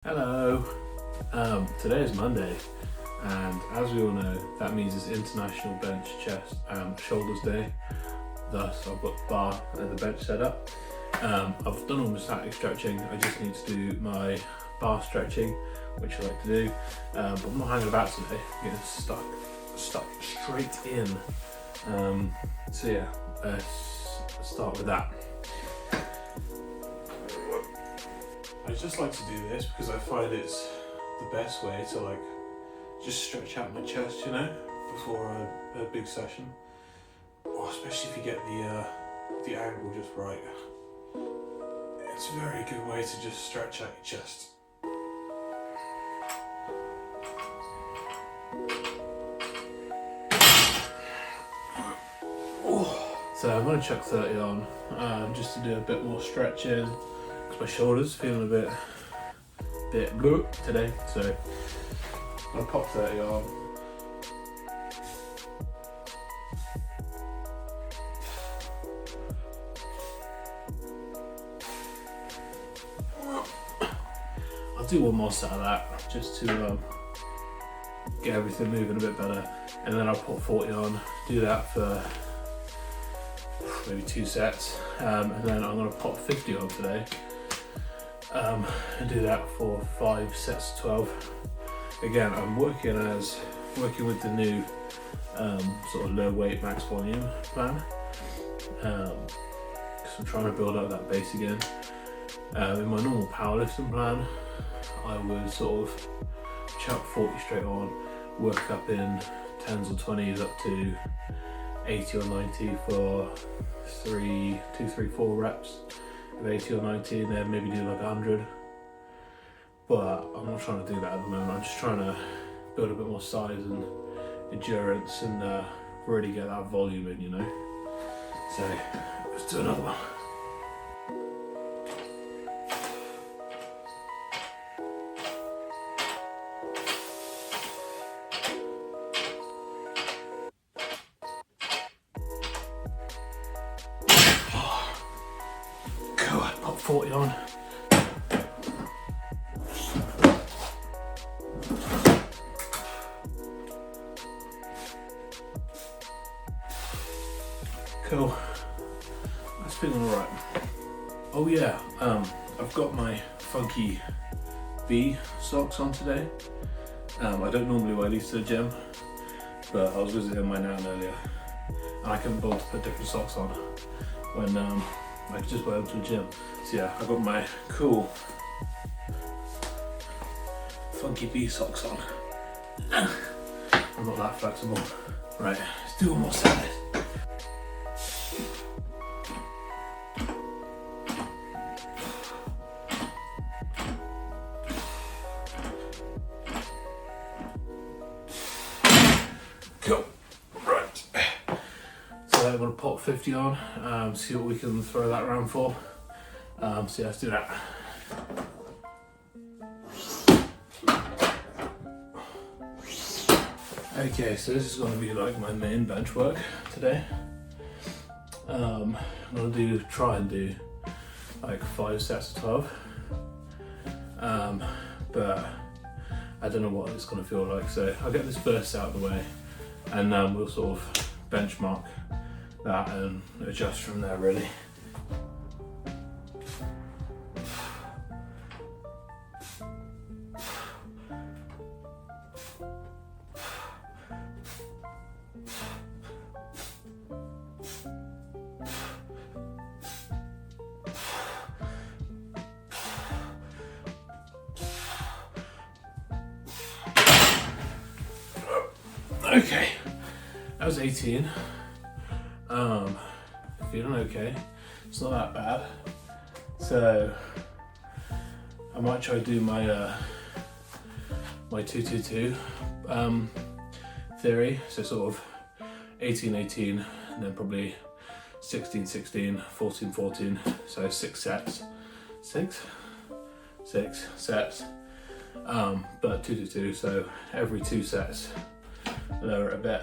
Hello! Today is Monday, and as we all know, that means it's International Bench, Chest and Shoulders Day. Thus, I've got the bar and the bench set up. I've done all my static stretching. I just need to do my bar stretching, which I like to do, but I'm not hanging about today. I'm getting stuck straight in. So yeah, let's start with that. I just like to do this because I find it's the best way to just stretch out my chest, before a big session. Or especially if you get the angle just right. It's a very good way to just stretch out your chest. So I'm going to chuck 30 on just to do a bit more stretching. My shoulders feeling a bit blue today, so I'll pop 30 on. I'll do one more set of that just to get everything moving a bit better, and then I'll put 40 on, do that for maybe 2 sets, and then I'm going to pop 50 on today. And do that for 5 sets of 12. Again, I'm working with the new sort of low weight max volume plan, because I'm trying to build up that base again. In my normal powerlifting plan, I would sort of chuck 40 straight on, work up in 10s or 20s up to 80 or 90 for 2, 3, 4 reps. 80 or 90, and then maybe do 100. But I'm not trying to do that at the moment. I'm just trying to build a bit more size and endurance and really get that volume in, So let's do another one. Pop 40 on. Cool. That's feeling alright. Oh yeah, I've got my funky B socks on today. I don't normally wear these to the gym, but I was visiting my nan earlier, and I couldn't bother to put different socks on when I could just wear them to the gym. So yeah, I got my cool funky B socks on. I'm not that flexible. Right, let's do one more set. Cool. Right. So I'm gonna pop 50 on, see what we can throw that around for. So yeah, let's do that. Okay, so this is going to be my main bench work today. I'm going to try and do 5 sets of 12. But I don't know what it's going to feel like, so I'll get this burst out of the way, and we'll sort of benchmark that and adjust from there really. Okay, that was 18. Feeling okay. It's not that bad. So I might try to do my my 2-2-2 theory. So sort of 18-18, and then probably 16-16, 14-14. So 6 sets. 6 sets. But 2-2-2. So every 2 sets, lower it a bit.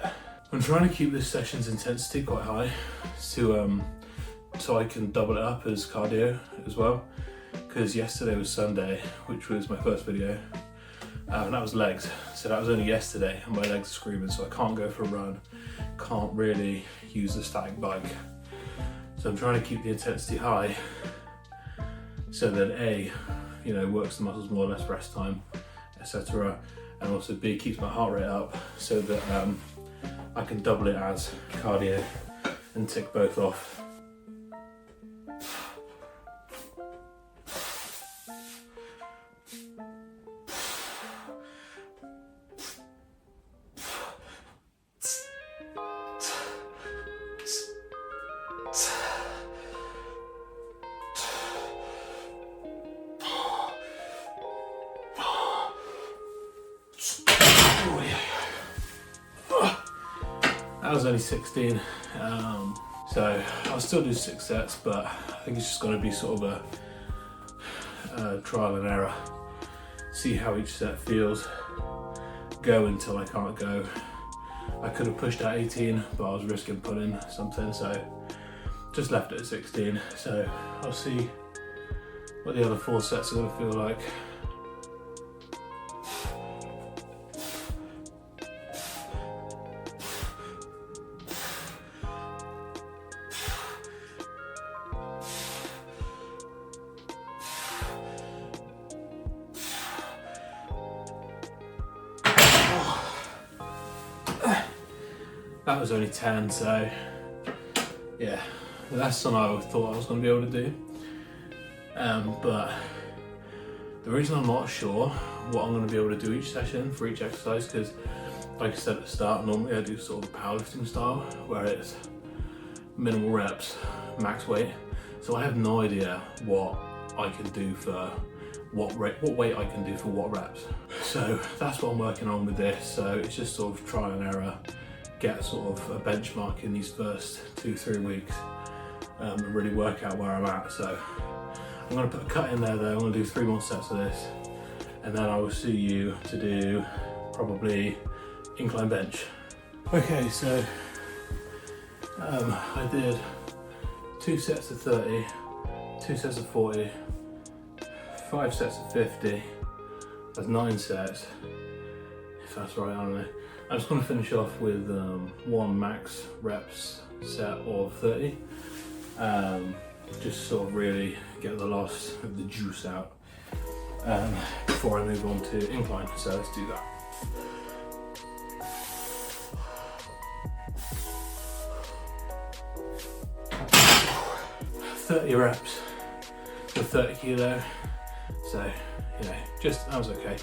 I'm trying to keep this session's intensity quite high so I can double it up as cardio as well, because yesterday was Sunday, which was my first video, and that was legs. So that was only yesterday, and my legs are screaming, so I can't go for a run, can't really use the static bike. So I'm trying to keep the intensity high, so that A, you know, works the muscles more, less rest time, etc. And also B, keeps my heart rate up, so that I can double it as cardio and tick both off. That was only 16, so I'll still do 6 sets, but I think it's just going to be sort of a trial and error. See how each set feels, go until I can't go. I could have pushed at 18, but I was risking putting something, so just left it at 16. So I'll see what the other 4 sets are going to feel like. That was only 10, so yeah, less than I thought I was going to be able to do. But the reason I'm not sure what I'm going to be able to do each session for each exercise, because like I said at the start, normally I do sort of a powerlifting style where it's minimal reps, max weight. So I have no idea what I can do for what weight I can do for what reps. So that's what I'm working on with this. So it's just sort of trial and error. Get sort of a benchmark in these first 2-3 weeks and really work out where I'm at. So I'm going to put a cut in there though. I'm going to do 3 more sets of this, and then I will see you to do probably incline bench. Okay, so I did 2 sets of 30, 2 sets of 40, 5 sets of 50. That's 9 sets, if that's right, I don't know. I'm just going to finish off with 1 max reps set of 30, just sort of really get the last of the juice out before I move on to incline, so let's do that. "30 reps with 30 kilo, so you know, that was okay,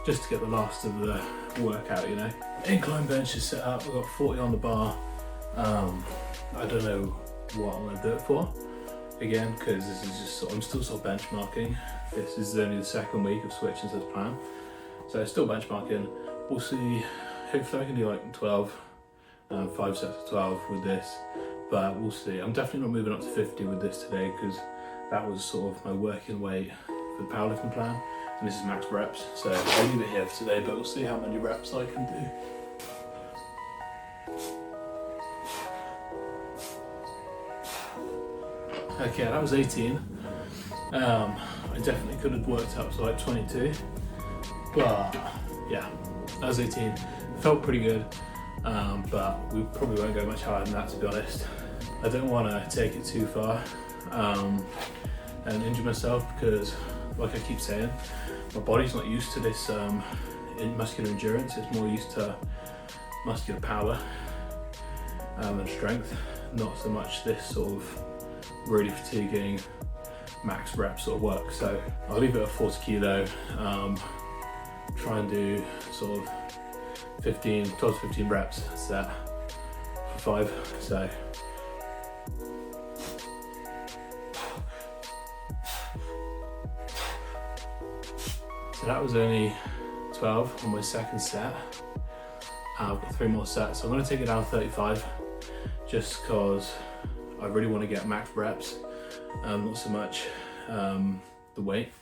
just to get the last of the workout, you know. Incline bench is set up, we've got 40 on the bar. I don't know what I'm going to do it for, again, because this is just I'm still sort of benchmarking. This is only the 2nd week of switching to the plan, so it's still benchmarking. We'll see, hopefully I can do like 12, 5 sets of 12 with this, but we'll see. I'm definitely not moving up to 50 with this today, because that was sort of my working weight for the powerlifting plan, and this is max reps, so I'll leave it here for today, but we'll see how many reps I can do. Okay, that was 18. I definitely could have worked up to like 22, but yeah, that was 18. Felt pretty good, but we probably won't go much higher than that, to be honest. I don't want to take it too far and injure myself, because like I keep saying, my body's not used to this muscular endurance. It's more used to muscular power and strength, not so much this sort of really fatiguing max rep sort of work. So I'll leave it at 40 kilo, try and do sort of 12 to 15 reps set for 5. So that was only 12 on my 2nd set. I've got 3 more sets, so I'm going to take it down to 35, just because I really want to get max reps, not so much the weight.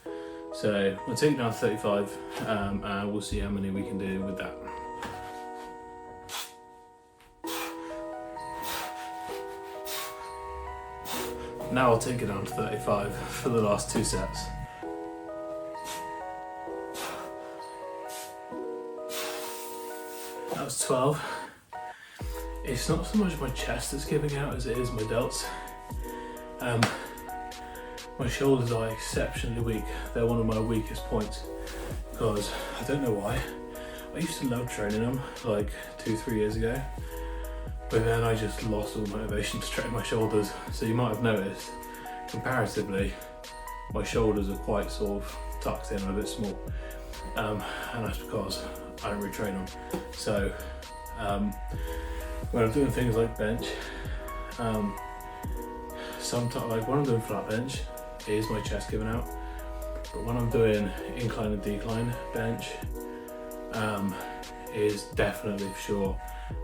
So I'm going to take it down to 35, and we'll see how many we can do with that. Now I'll take it down to 35 for the last 2 sets. that was 12. It's not so much my chest that's giving out as it is my delts. My shoulders are exceptionally weak. They're one of my weakest points because I don't know why. I used to love training them like 2-3 years ago, but then I just lost all motivation to train my shoulders. So you might have noticed, comparatively, my shoulders are quite sort of tucked in and a bit small, and that's because I don't really train them. So when I'm doing things like bench, sometimes, like when I'm doing flat bench, it is my chest giving out, but when I'm doing incline and decline bench, is definitely for sure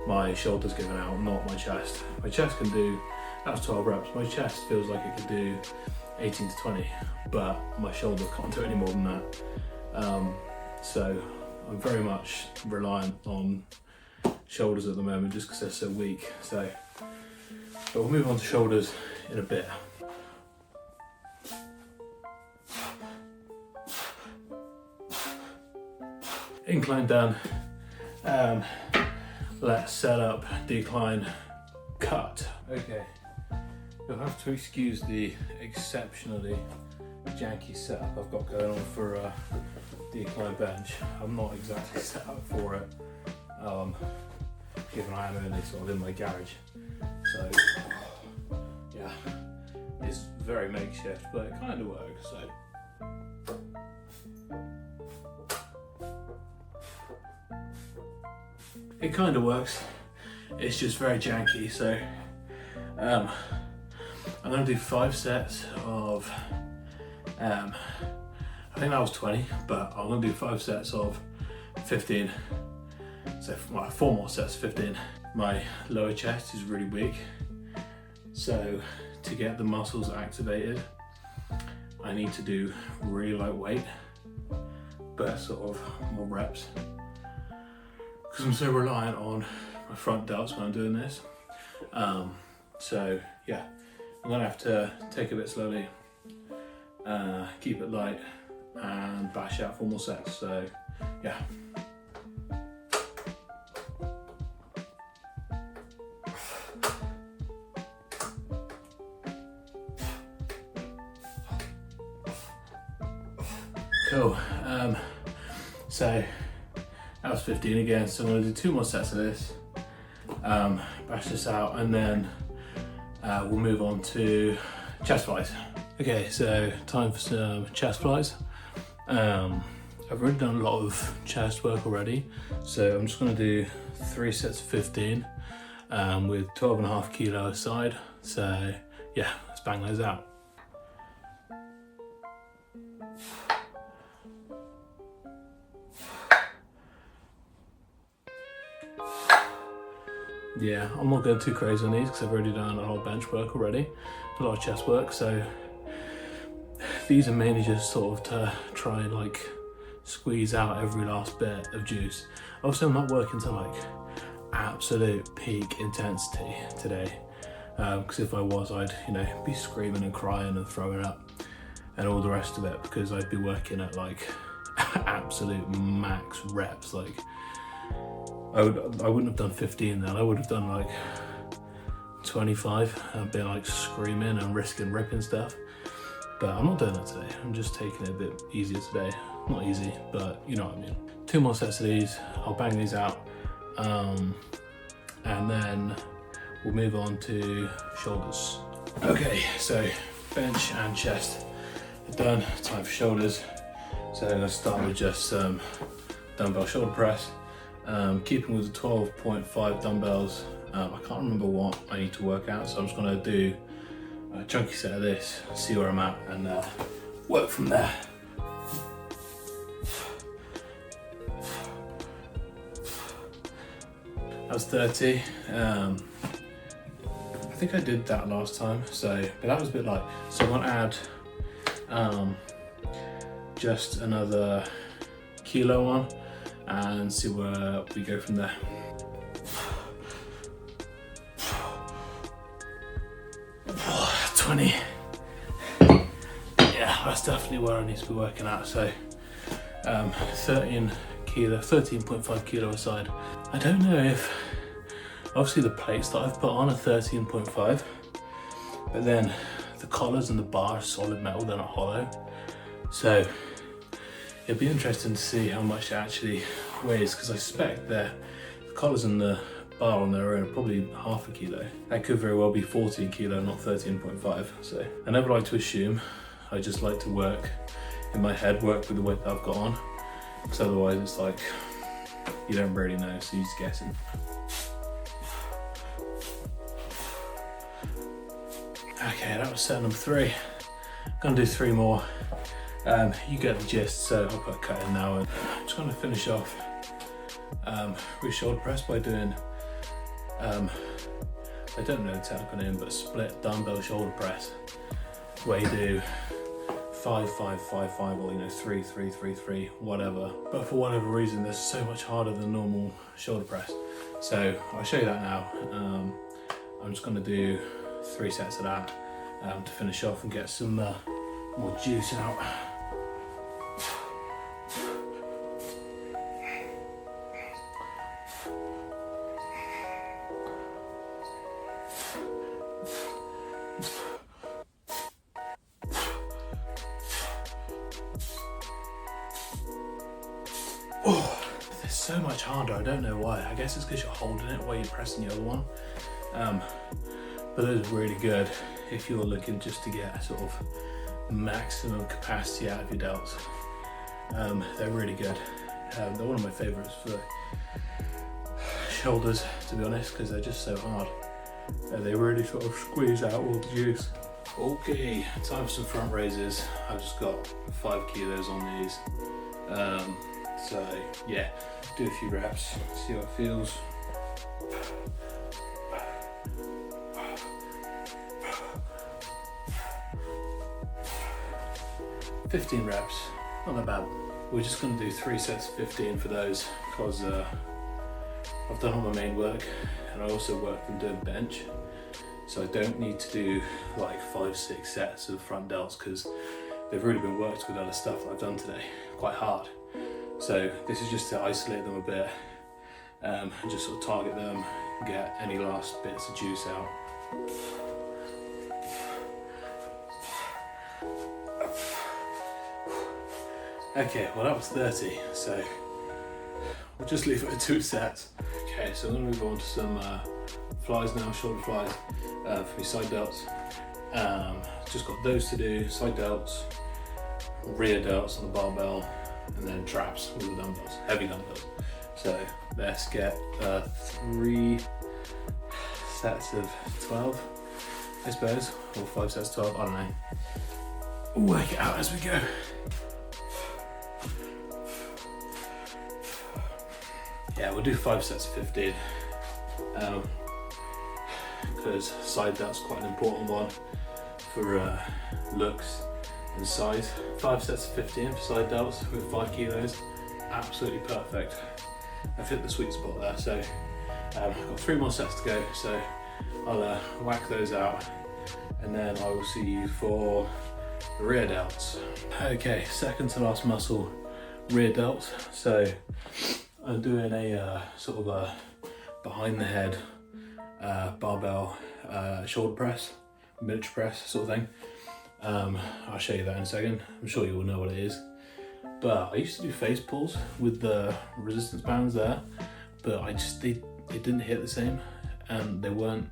my shoulders giving out, not my chest. My chest can do, that's 12 reps, my chest feels like it could do 18 to 20, but my shoulder can't do any more than that. So I'm very much reliant on shoulders at the moment just because they're so weak. So, but we'll move on to shoulders in a bit. Incline done. Let's set up decline, cut. Okay, you'll have to excuse the exceptionally janky setup I've got going on for decline bench. I'm not exactly set up for it, given I am only sort of in my garage. So yeah, it's very makeshift, but it kind of works. So. It kind of works, it's just very janky, so I'm going to do 5 sets of, I think that was 20, but I'm going to do 5 sets of 15, so 4 more sets of 15. My lower chest is really weak, so to get the muscles activated, I need to do really light weight, but sort of more reps. Because I'm so reliant on my front delts when I'm doing this. So yeah, I'm gonna have to take it a bit slowly, keep it light, and bash out 4 more sets. So yeah. Cool. So that was 15 again, so I'm going to do 2 more sets of this, bash this out, and then we'll move on to chest flies. Okay, so time for some chest flies. I've already done a lot of chest work already, so I'm just going to do 3 sets of 15 with 12.5 kilo a side. So yeah, let's bang those out. Yeah, I'm not going too crazy on these because I've already done a lot of bench work already, a lot of chest work, so these are mainly just sort of to try and like squeeze out every last bit of juice. Also, I'm not working to like absolute peak intensity today, because if I was, I'd be screaming and crying and throwing up and all the rest of it, because I'd be working at like absolute max reps. Like I wouldn't have done 15 then, I would have done like 25 and been like screaming and risking ripping stuff. But I'm not doing that today, I'm just taking it a bit easier today. Not easy, but you know what I mean. 2 more sets of these, I'll bang these out, and then we'll move on to shoulders. Okay, so bench and chest are done, time for shoulders. So I'm gonna start with just dumbbell shoulder press. Keeping with the 12.5 dumbbells, I can't remember what I need to work out, so I'm just going to do a chunky set of this, see where I'm at, and work from there. That was 30. I think I did that last time, but that was a bit light. So I'm going to add just another kilo on, and see where we go from there. Oh, 20. Yeah, that's definitely where I need to be working at. So 13 kilo, 13.5 kilo a side. I don't know if, obviously the plates that I've put on are 13.5, but then the collars and the bar are solid metal, they're not hollow. So it'd be interesting to see how much it actually weighs, because I suspect the collars and the bar on their own are probably half a kilo. That could very well be 14 kilo, not 13.5. So I never like to assume. I just like to work in my head, work with the weight that I've got on, because otherwise it's like, you don't really know, so you're just guessing. Okay, that was set number 3. I'm gonna do 3 more. You get the gist, so I'll put a cut in now. And I'm just gonna finish off with shoulder press by doing, I don't know the technical name, but split dumbbell shoulder press, where you do 5, 5, 5, 5, or 3, 3, 3, 3, whatever. But for whatever reason, this is so much harder than normal shoulder press. So I'll show you that now. I'm just gonna do 3 sets of that to finish off and get some more juice out. Oh, it's so much harder, I don't know why. I guess it's because you're holding it while you're pressing the other one. But those are really good if you're looking just to get sort of maximum capacity out of your delts. They're really good. They're one of my favourites for shoulders, to be honest, because they're just so hard. They really sort of squeeze out all the juice. Okay, time for some front raises. I've just got 5 kilos on these. So yeah, do a few reps, see how it feels. $15 reps, not that bad. We're just going to do 3 sets of 15 for those, because I've done all my main work and I also work them doing bench. So I don't need to do like 5, 6 sets of front delts, because they've really been worked with other stuff that I've done today, quite hard. So this is just to isolate them a bit and just sort of target them, get any last bits of juice out. Okay, well that was 30, so we'll just leave it at 2 sets. Okay, so I'm going to move on to some flies now, shoulder flies for my side delts. Just got those to do, side delts, rear delts on the barbell, and then traps with the dumbbells, heavy dumbbells. So let's get 3 sets of 12, I suppose, or 5 sets of 12, I don't know. We'll work it out as we go. Yeah, we'll do 5 sets of 15, because side delt's quite an important one for looks and size. 5 sets of 15 for side delts with 5 kilos, absolutely perfect. I've hit the sweet spot there, so I've got 3 more sets to go, so I'll whack those out, and then I will see you for the rear delts. Okay, second to last muscle, rear delts. So I'm doing a sort of a behind the head barbell shoulder press, miniature press sort of thing. I'll show you that in a second. I'm sure you all know what it is. But I used to do face pulls with the resistance bands there, but it didn't hit the same, and they weren't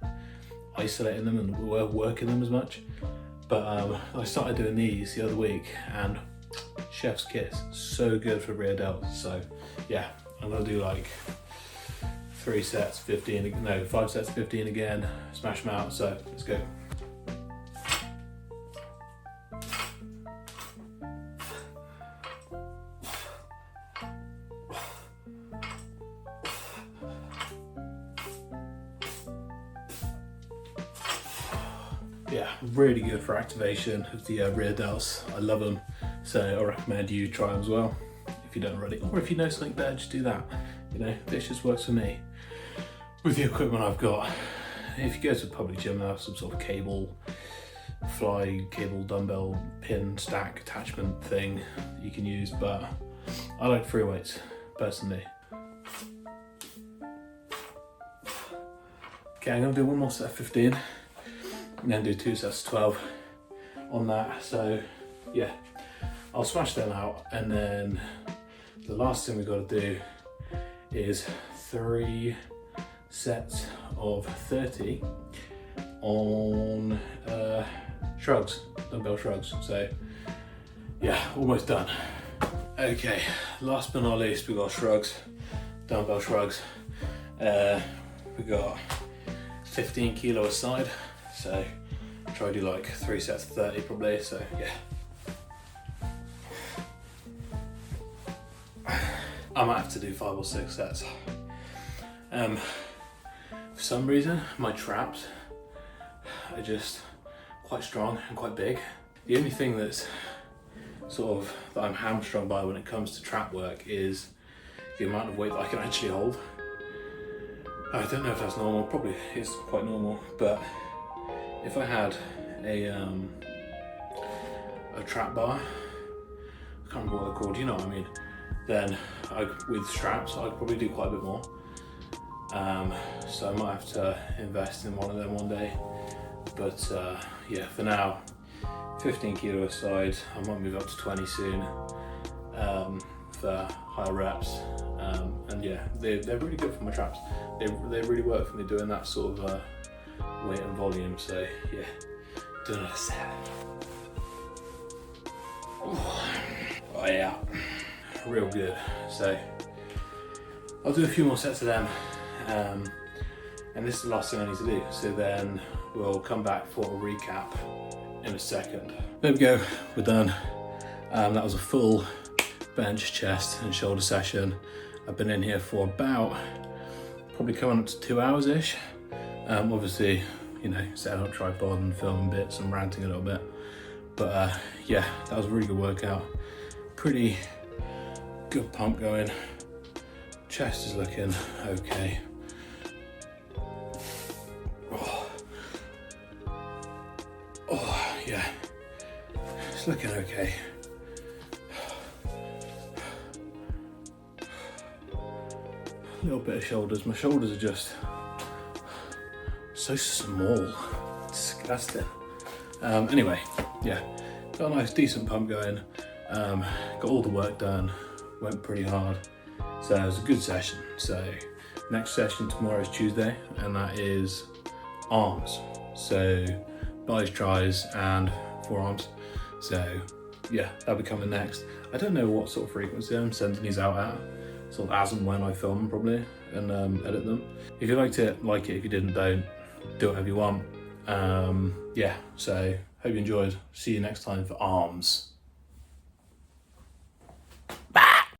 isolating them and weren't working them as much. But I started doing these the other week, and chef's kiss, so good for rear delts. So yeah, I'm gonna do like 3 sets, 15, no, 5 sets, 15 again, smash them out. So let's go. Yeah, really good for activation of the rear delts. I love them, so I recommend you try them as well if you don't already, or if you know something better, just do that. You know, this just works for me with the equipment I've got. If you go to a public gym, they have some sort of cable dumbbell pin stack attachment thing that you can use, but I like free weights personally. Okay, I'm gonna do one more set of 15 and then do 2 sets of 12 on that. So yeah, I'll smash them out, and then the last thing we've got to do is 3 sets of 30 on shrugs, dumbbell shrugs. So yeah, almost done. Okay, last but not least, we got shrugs, dumbbell shrugs. We got 15 kilo a side, so try to do like 3 sets of 30 probably. So yeah, I might have to do 5 or 6 sets. For some reason, my traps are just quite strong and quite big. The only thing that's sort of that I'm hamstrung by when it comes to trap work is the amount of weight that I can actually hold. I don't know if that's normal, probably it's quite normal, but if I had a trap bar, I can't remember what they're called, you know what I mean, then with straps I'd probably do quite a bit more. So I might have to invest in one of them one day, but yeah, for now 15 kilo a side. I might move up to 20 soon for higher reps, and yeah, they're really good for my traps. They really work for me doing that sort of weight and volume. So yeah, doing a set. Oh yeah, real good. So I'll do a few more sets of them, and this is the last thing I need to do. So then we'll come back for a recap in a second. There we go, we're done. That was a full bench, chest and shoulder session. I've been in here for about, probably coming up to 2 hours-ish. Obviously, you know, setting up tripod and filming bits and ranting a little bit. But yeah, that was a really good workout. Pretty good pump going. Chest is looking okay. Oh yeah, it's looking okay. A little bit of shoulders. My shoulders are just so small. Disgusting. Anyway, yeah, got a nice decent pump going. Got all the work done. Went pretty hard. So it was a good session. So next session tomorrow is Tuesday, and that is arms. So buys, tries and forearms. So yeah, that'll be coming next. I don't know what sort of frequency I'm sending these out at, sort of as and when I film them probably, and edit them. If you liked it, like it. If you didn't, don't. Do whatever you want. Yeah, so hope you enjoyed. See you next time for arms.